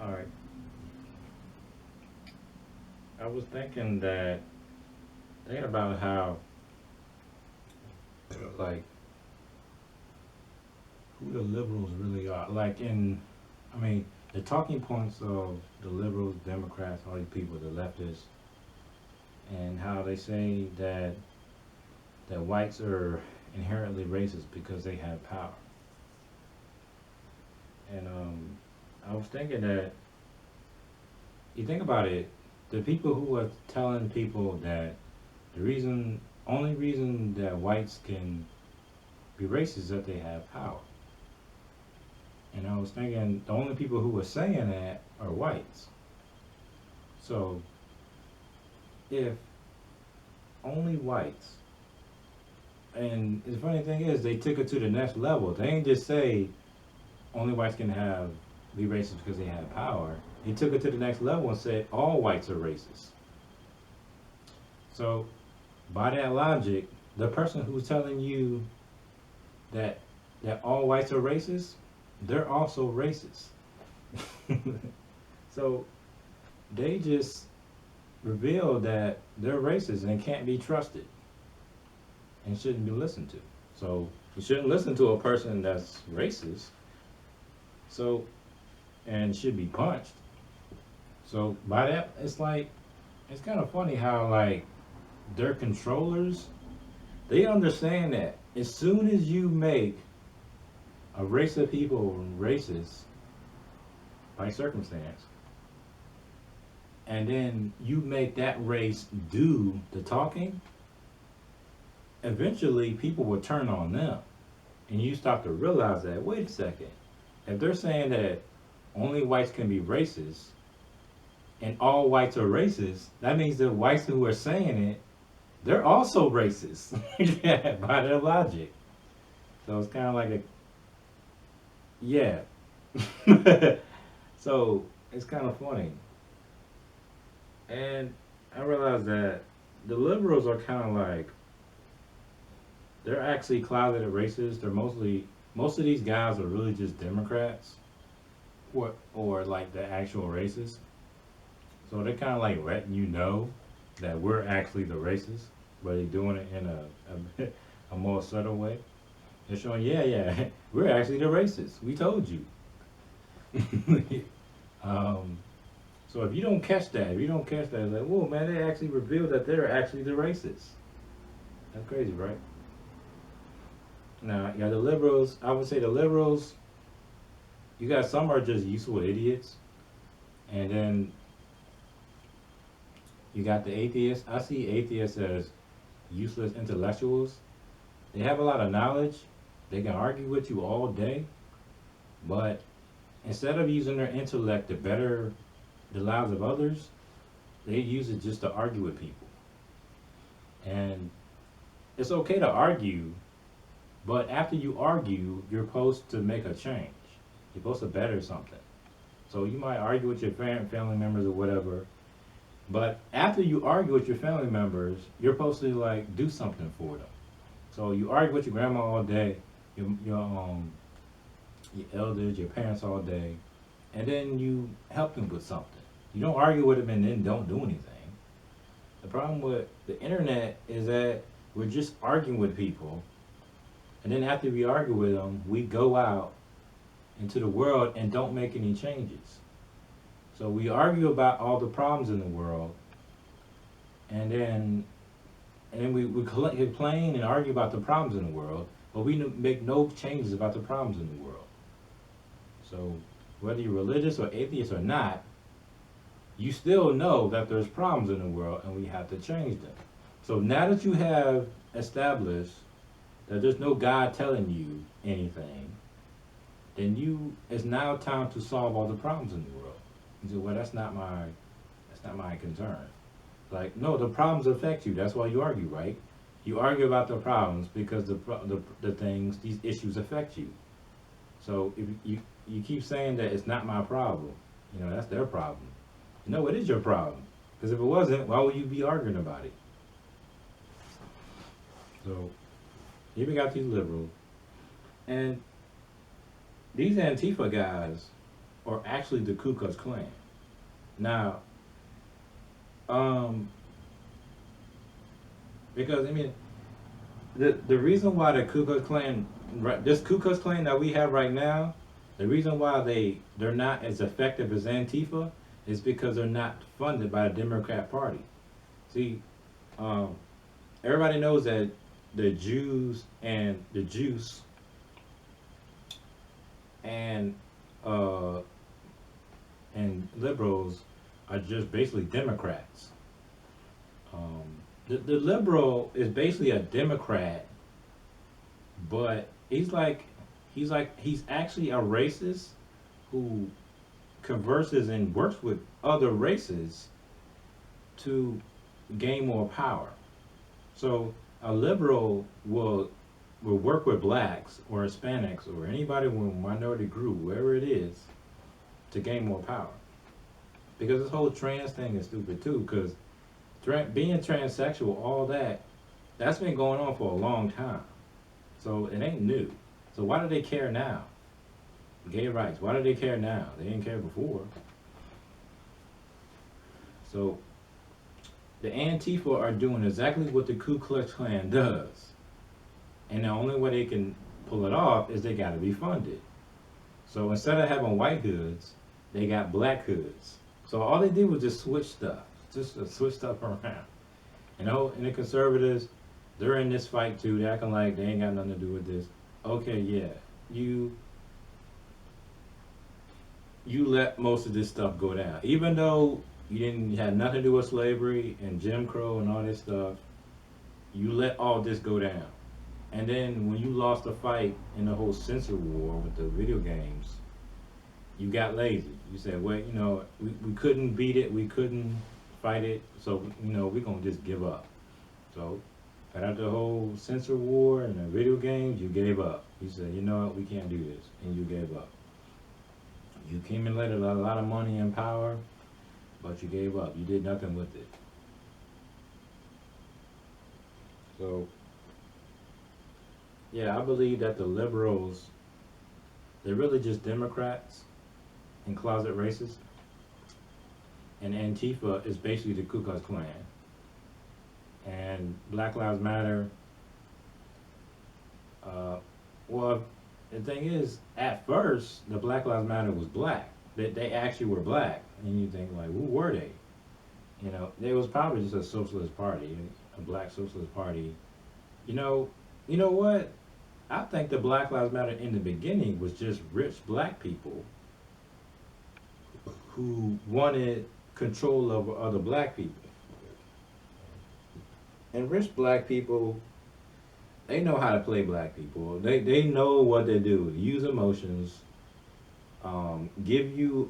All right. I was thinking about how, like, who the liberals really are. I mean, the talking points of the liberals, Democrats, all these people, the leftists, and how they say that whites are inherently racist because they have power. And I was thinking that you think about it, the people who are telling people that the only reason that whites can be racist is that they have power. And I was thinking the only people who are saying that are whites. So if only whites, and the funny thing is they took it to the next level. They ain't just say only whites can have be racist because they have power. They took it to the next level and said all whites are racist. So by that logic, the person who's telling you that that all whites are racist, they're also racist. So they just revealed that they're racist and can't be trusted and shouldn't be listened to. So you shouldn't listen to a person that's racist. So and should be punched. So by that, it's kind of funny how like their controllers they understand that as soon as you make a race of people racist by circumstance, and then you make that race do the talking, eventually people will turn on them. And you start to realize that, wait a second, if they're saying that only whites can be racist and all whites are racist, that means the whites who are saying it, they're also racist. Yeah, by their logic. So it's kind of like a, yeah. So it's kind of funny. And I realized that the liberals are kind of like, they're actually closeted racists. Most of these guys are really just Democrats or like the actual racists. So they're kind of like letting you know that we're actually the racists, but they're doing it in a more subtle way. They're showing, yeah, yeah, we're actually the racists. We told you. um, so if you don't catch that, it's like, whoa, man, they actually revealed that they're actually the racists. That's crazy, right? Now, yeah, the liberals, I would say the liberals, you got some are just useful idiots, and then you got the atheists. I see atheists as useless intellectuals. They have a lot of knowledge. They can argue with you all day, but instead of using their intellect to better the lives of others, they use it just to argue with people. And it's okay to argue, but after you argue, you're supposed to make a change. You're supposed to better something. So you might argue with your family members or whatever, but after you argue with your family members, you're supposed to like do something for them. So you argue with your grandma all day, your elders, your parents all day, and then you help them with something. You don't argue with them and then don't do anything. The problem with the internet is that we're just arguing with people, and then after we argue with them, we go out into the world and don't make any changes. So we argue about all the problems in the world, and then we complain and argue about the problems in the world, but we make no changes about the problems in the world. So whether you're religious or atheist or not, you still know that there's problems in the world and we have to change them. So now that you have established that there's no God telling you anything, then it's now time to solve all the problems in the world. You say, well, that's not my concern. Like, no, the problems affect you. That's why you argue, right? You argue about the problems because the things, these issues affect you. So if you keep saying that it's not my problem, that's their problem. No, it is your problem. Because if it wasn't, why would you be arguing about it? So here we got these liberals, and these Antifa guys are actually the Ku Klux Klan. Now, um, because I mean, the reason why the Ku Klux Klan, this Ku Klux Klan that we have right now, the reason why they're not as effective as Antifa is because they're not funded by the Democrat Party. See, um, everybody knows that the Jews and the Jews and uh, and liberals are just basically Democrats. Um, the liberal is basically a Democrat, but he's actually a racist who converses and works with other races to gain more power. So a liberal will work with blacks or Hispanics or anybody with a minority group, wherever it is, to gain more power. Because this whole trans thing is stupid too. Because being transsexual, all that's been going on for a long time. So it ain't new. So why do they care now? Gay rights. Why do they care now? They didn't care before. So the Antifa are doing exactly what the Ku Klux Klan does. And the only way they can pull it off is they got to be funded. So instead of having white hoods, they got black hoods. So all they did was just switch stuff, just to switch stuff around. And the conservatives, they're in this fight too. They're acting like they ain't got nothing to do with this. Okay, yeah, you let most of this stuff go down, even though you didn't have nothing to do with slavery and Jim Crow and all this stuff. You let all this go down. And then when you lost the fight in the whole censor war with the video games, you got lazy. You said, well, we couldn't beat it, we couldn't fight it, so, we're going to just give up. So, after the whole censor war and the video games, you gave up. You said, you know what, we can't do this, and you gave up. You accumulated a lot of money and power, but you gave up. You did nothing with it. So, yeah, I believe that the liberals, they're really just Democrats and closet racists. And Antifa is basically the Ku Klux Klan. And Black Lives Matter, well, the thing is, at first, the Black Lives Matter was black. They actually were black. And you think, like, who were they? They was probably just a socialist party, a black socialist party. You know what? I think the Black Lives Matter in the beginning was just rich black people who wanted control over other black people. And rich black people, they know how to play black people. They know what they do. Use emotions, give you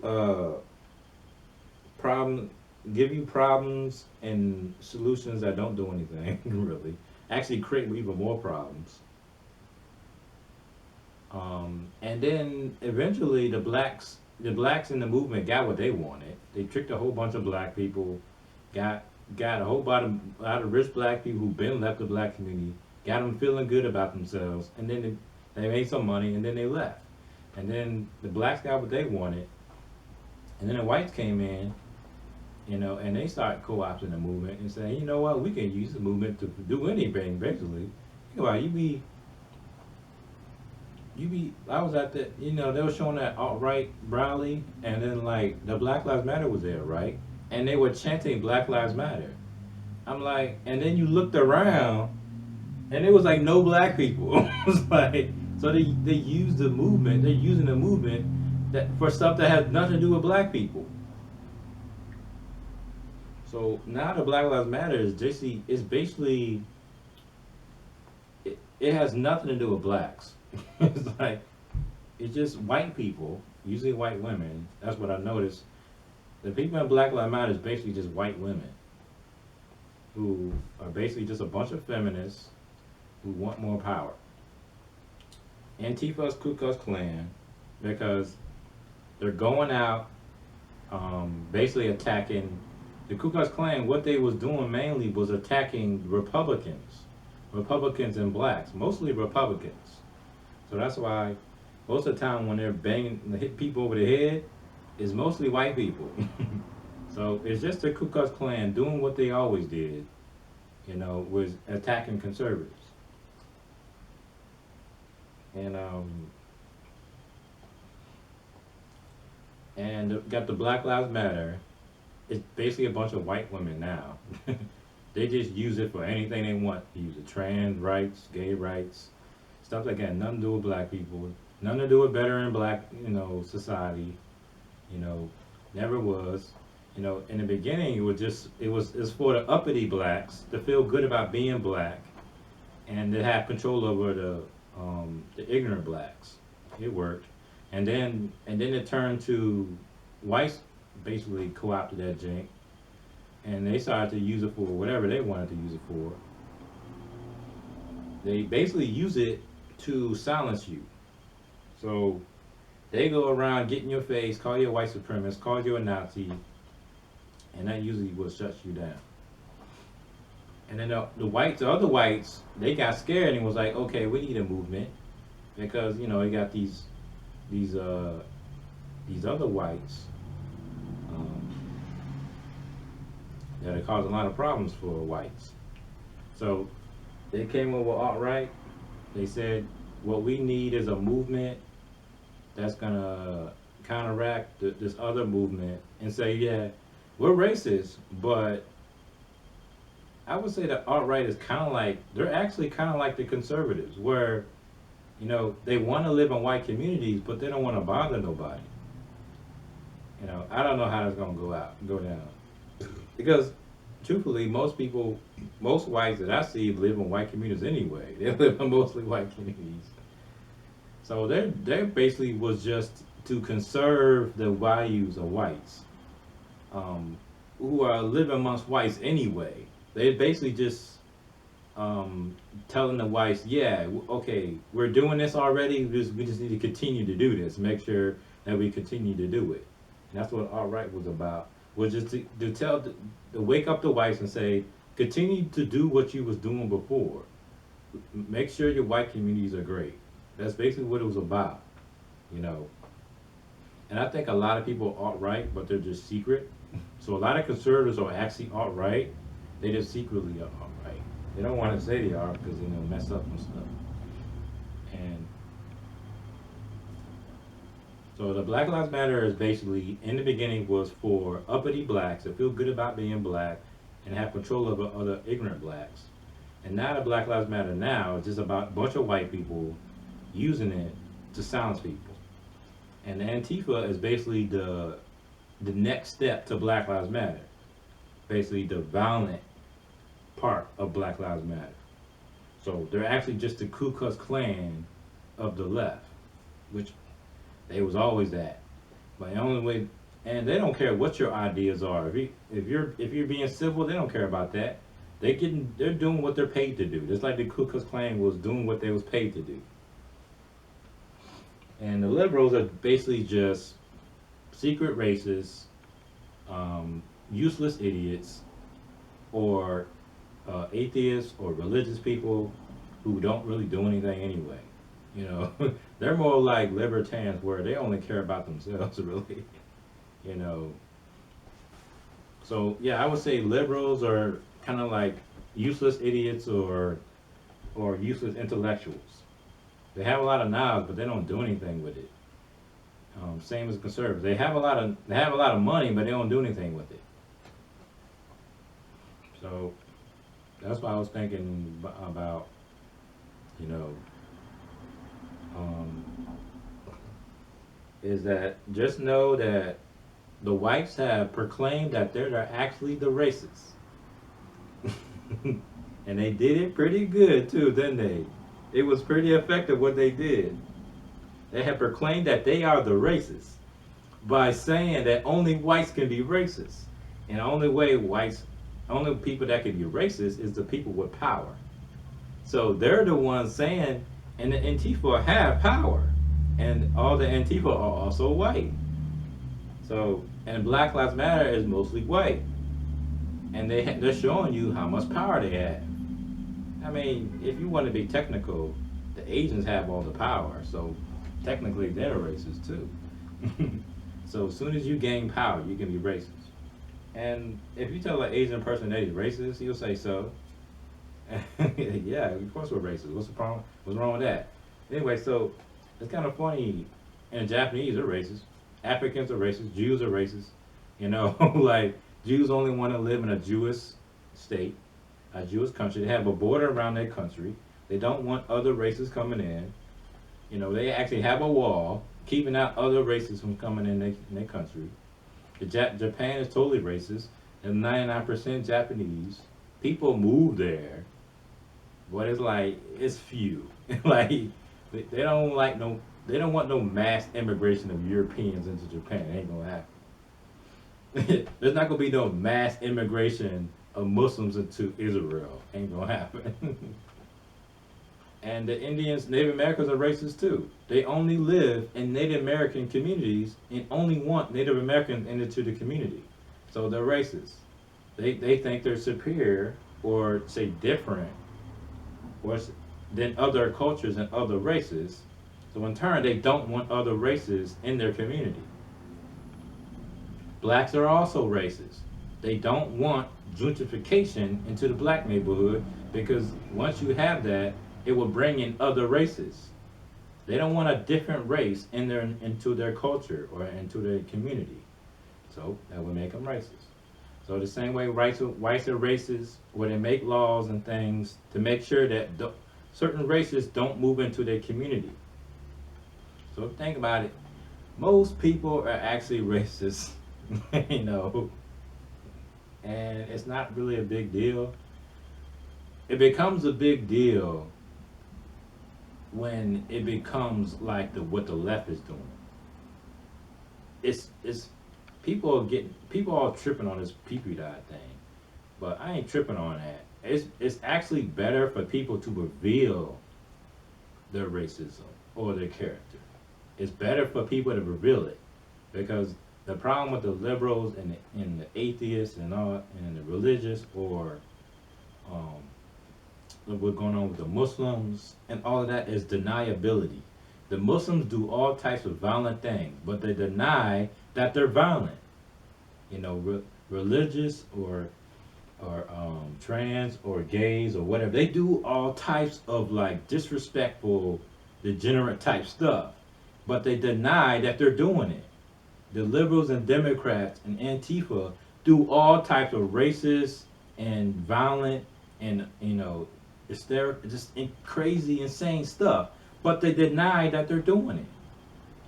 problems and solutions that don't do anything really. Actually create even more problems. And then eventually the blacks in the movement got what they wanted. They tricked a whole bunch of black people, got a whole lot of rich black people who've been left the black community, got them feeling good about themselves, and then they made some money, and then they left. And then the blacks got what they wanted, and then the whites came in, and they started co-opting the movement and saying, you know what, we can use the movement to do anything, basically. Think about it, I was at the, they were showing that alt-right rally, and then, like, the Black Lives Matter was there, right? And they were chanting Black Lives Matter. I'm like, and then you looked around, and it was like no black people. It was like, so they used the movement, they're using the movement for stuff that has nothing to do with black people. So now the Black Lives Matter is basically, it has nothing to do with blacks. It's like, it's just white people, usually white women. That's what I noticed. The people in Black Lives Matter is basically just white women who are basically just a bunch of feminists who want more power. Antifa's Ku Klux Klan, because they're going out, basically attacking the Ku Klux Klan. What they was doing mainly was attacking Republicans and blacks, mostly Republicans. So that's why most of the time when they're banging, they hit people over the head, is mostly white people. So it's just the Ku Klux Klan doing what they always did, was attacking conservatives. And and got the Black Lives Matter. It's basically a bunch of white women now. They just use it for anything they want. They use it trans rights, gay rights, stuff like that. Nothing to do with black people. Nothing to do with better in black, society. You know, never was. In the beginning, it was for the uppity blacks to feel good about being black, and to have control over the ignorant blacks. It worked, and then it turned to whites basically co-opted that jank, and they started to use it for whatever they wanted to use it for. They basically use it to silence you. So they go around, get in your face, call you a white supremacist, call you a Nazi, and that usually will shut you down. And then the other whites, they got scared and was like, okay, we need a movement because you got these other whites um, that are causing a lot of problems for whites. So they came over alt-right. They said what we need is a movement that's gonna counteract this other movement and say, yeah, we're racist, but I would say that alt-right is they're actually kind of like the conservatives, where they want to live in white communities, but they don't want to bother nobody. I don't know how that's gonna go down, because truthfully, most whites that I see live in white communities anyway. They live in mostly white communities, so they basically was just to conserve the values of whites, who are living amongst whites anyway. They basically just telling the whites, yeah, okay, we're doing this already. We just need to continue to do this. Make sure that we continue to do it. And that's what alt-right was about. Was just to wake up the whites and say, continue to do what you was doing before. Make sure your white communities are great. That's basically what it was about, you know. And I think a lot of people are alt-right, but they're just secret. So a lot of conservatives are actually alt-right. They just secretly are alt-right. They don't want to say they are because they'll mess up and stuff. And so the Black Lives Matter is basically, in the beginning, was for uppity blacks that feel good about being black and have control over other ignorant blacks. And now the Black Lives Matter now is just about a bunch of white people using it to silence people. And the Antifa is basically the next step to Black Lives Matter. Basically the violent part of Black Lives Matter. So they're actually just the Ku Klux Klan of the left, which they was always that. But the only way, and they don't care what your ideas are. If you're being civil, they don't care about that. They're doing what they're paid to do. Just like the Ku Klux Klan was doing what they was paid to do. And the liberals are basically just secret racists, useless idiots, or atheists or religious people who don't really do anything anyway. You know, they're more like libertarians where they only care about themselves, really. You know. So yeah, I would say liberals are kind of like useless idiots or useless intellectuals. They have a lot of knowledge, but they don't do anything with it. Same as conservatives. They have a lot of money, but they don't do anything with it. So that's why I was thinking about, you know, is that just know that the whites have proclaimed that they're actually the racists. And they did it pretty good too, didn't they? It was pretty effective what they did. They have proclaimed that they are the racists by saying that only whites can be racist. And the only people that can be racist is the people with power. So they're the ones saying, and the Antifa have power. And all the Antifa are also white. So, and Black Lives Matter is mostly white. And they're showing you how much power they have. I mean, if you want to be technical, the Asians have all the power. So technically they're racist too. So as soon as you gain power, you can be racist. And if you tell an Asian person that he's racist, he'll say so. Yeah, of course we're racist. What's the problem? What's wrong with that? Anyway, so it's kind of funny. And Japanese are racist. Africans are racist. Jews are racist. You know, like Jews only want to live in a Jewish state, a Jewish country. They have a border around their country. They don't want other races coming in. You know, they actually have a wall keeping out other races from coming in their country. Japan is totally racist. And 99% Japanese people move there, but it's like it's few. Like they don't like no, they don't want no mass immigration of Europeans into Japan. It ain't gonna happen. There's not gonna be no mass immigration of Muslims into Israel. Ain't gonna happen. And the Indians, Native Americans are racist too. They only live in Native American communities and only want Native Americans into the community. So they're racist. They think they're superior or say different or than other cultures and other races. So in turn, they don't want other races in their community. Blacks are also racist. They don't want gentrification into the black neighborhood because once you have that, it will bring in other races. They don't want a different race into their culture or into their community. So that would make them racist. So the same way whites are racist, where they make laws and things to make sure that certain races don't move into their community. So think about it. Most people are actually racist, you know, and it's not really a big deal. It becomes a big deal when it becomes like what the left is doing. It's people are tripping on this pee dot thing, but I ain't tripping on that. It's actually better for people to reveal their racism or their character. It's better for people to reveal it because the problem with the liberals and the atheists and all and the religious or what's going on with the Muslims and all of that is deniability. The Muslims do all types of violent things, but they deny that they're violent. You know, religious or trans or gays or whatever. They do all types of like disrespectful, degenerate type stuff, but they deny that they're doing it. The liberals and Democrats and Antifa do all types of racist and violent and just crazy, insane stuff, but they deny that they're doing it.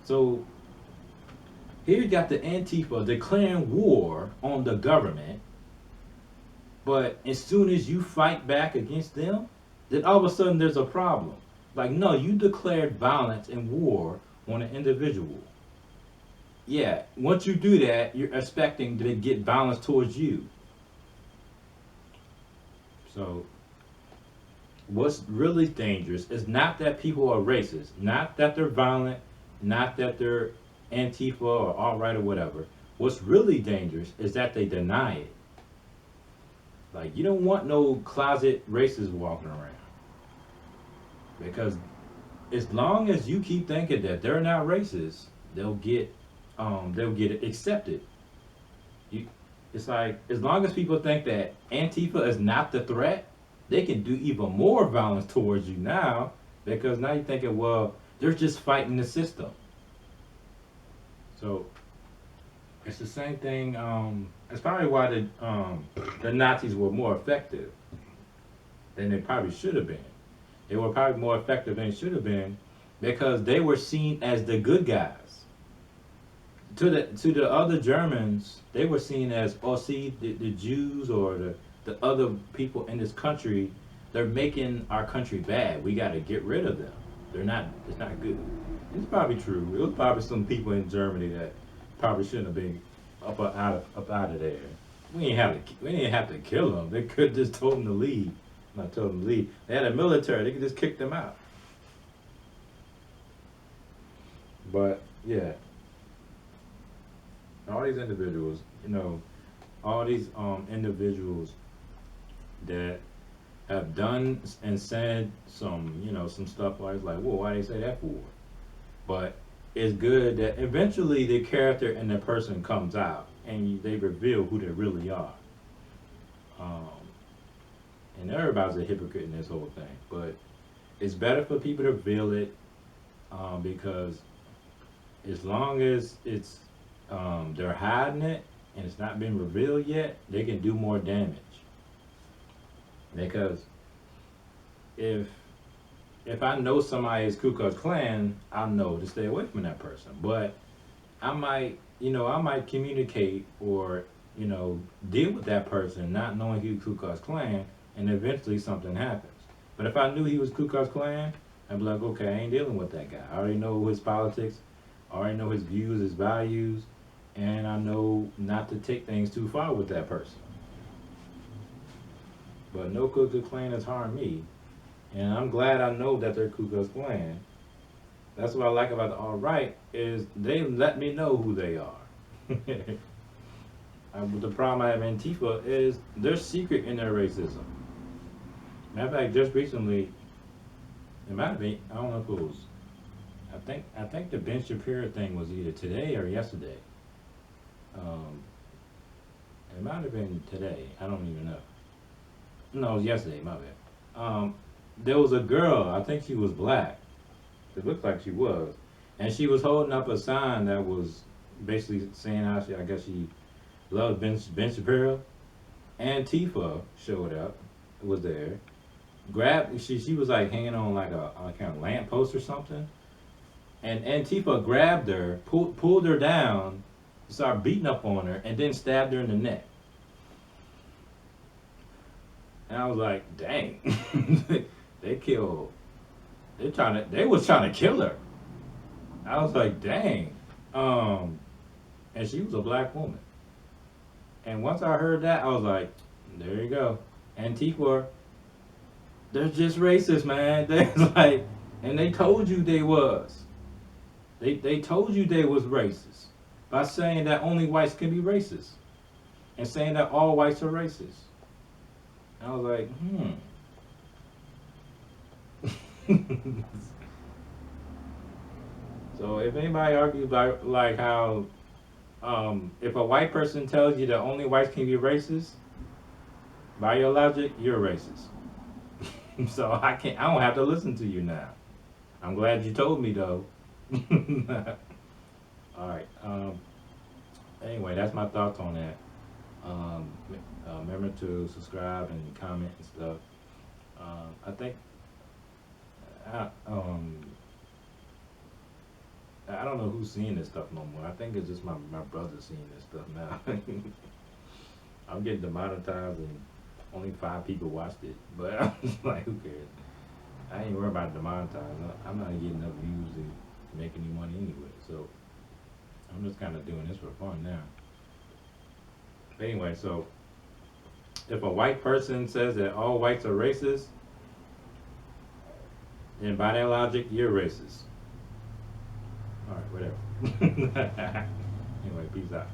So here you got the Antifa declaring war on the government, but as soon as you fight back against them, then all of a sudden there's a problem. Like, no, you declared violence and war on an individual. Yeah, once you do that, you're expecting to get violence towards you. So what's really dangerous is not that people are racist, not that they're violent, not that they're Antifa or alt-right or whatever. What's really dangerous is that they deny it. Like, you don't want no closet racists walking around. Because as long as you keep thinking that they're not racist, they'll get it accepted. It's like, as long as people think that Antifa is not the threat, they can do even more violence towards you now because now you're thinking, well, they're just fighting the system. So it's the same thing. It's probably why the Nazis were more effective than they probably should have been. They were probably more effective than they should have been because they were seen as the good guys. To the other Germans, they were seen as, oh, see, the Jews or the other people in this country, they're making our country bad. We got to get rid of them. It's not good. It's probably true. There was probably some people in Germany that probably shouldn't have been up out of there. We didn't have to kill them. They could just told them to leave. Not told them to leave. They had a military. They could just kick them out. But yeah, all these individuals, individuals that have done and said some stuff like, well, why they say that for? But it's good that eventually the character and the person comes out and they reveal who they really are. Um, and everybody's a hypocrite in this whole thing, but it's better for people to reveal it, because as long as it's they're hiding it and it's not been revealed yet, they can do more damage. Because if if I know somebody is Ku Klux Klan, I'll know to stay away from that person. But I might communicate or deal with that person not knowing he was Ku Klux Klan, and eventually something happens. But if I knew he was Ku Klux Klan, I'd be like, okay, I ain't dealing with that guy. I already know his politics, I already know his views, his values, and I know not to take things too far with that person. But no Ku Klux Klan has harmed me, and I'm glad I know that they're Ku Klux Klan. That's what I like about the alt right is they let me know who they are. But the problem I have in Antifa is they're secret in their racism. Matter of fact, just recently, it might have been, I don't know if it was, I think the Ben Shapiro thing was either today or yesterday. Um, it might have been today. I don't even know. No, it was yesterday. My bad. There was a girl. I think she was black. It looked like she was, and she was holding up a sign that was basically saying how I guess she loved Ben Shapiro. Antifa showed up, was there. Grabbed she was like hanging on like a kind of lamp post or something, and Antifa grabbed her, pulled her down, started beating up on her, and then stabbed her in the neck. And I was like, dang, they killed. They was trying to kill her. I was like, dang. Um, and she was a black woman. And once I heard that, I was like, there you go. Antifa, they're just racist, man. They're like, and they told you they was. They told you they was racist by saying that only whites can be racist and saying that all whites are racist. I was like, So if anybody argues about like how if a white person tells you that only whites can be racist, by your logic, you're racist. So I don't have to listen to you now. I'm glad you told me though. All right. Anyway, that's my thoughts on that. Um, Remember to subscribe and comment and stuff. I think I, um, I don't know who's seeing this stuff no more. I think it's just my brother seeing this stuff now. I'm getting demonetized and only 5 people watched it, but I'm just like, who cares? I ain't worried about demonetizing. I'm not getting enough views to make any money anyway, so I'm just kind of doing this for fun now. But anyway, so if a white person says that all whites are racist, then by that logic, you're racist. All right, whatever. Anyway, peace out.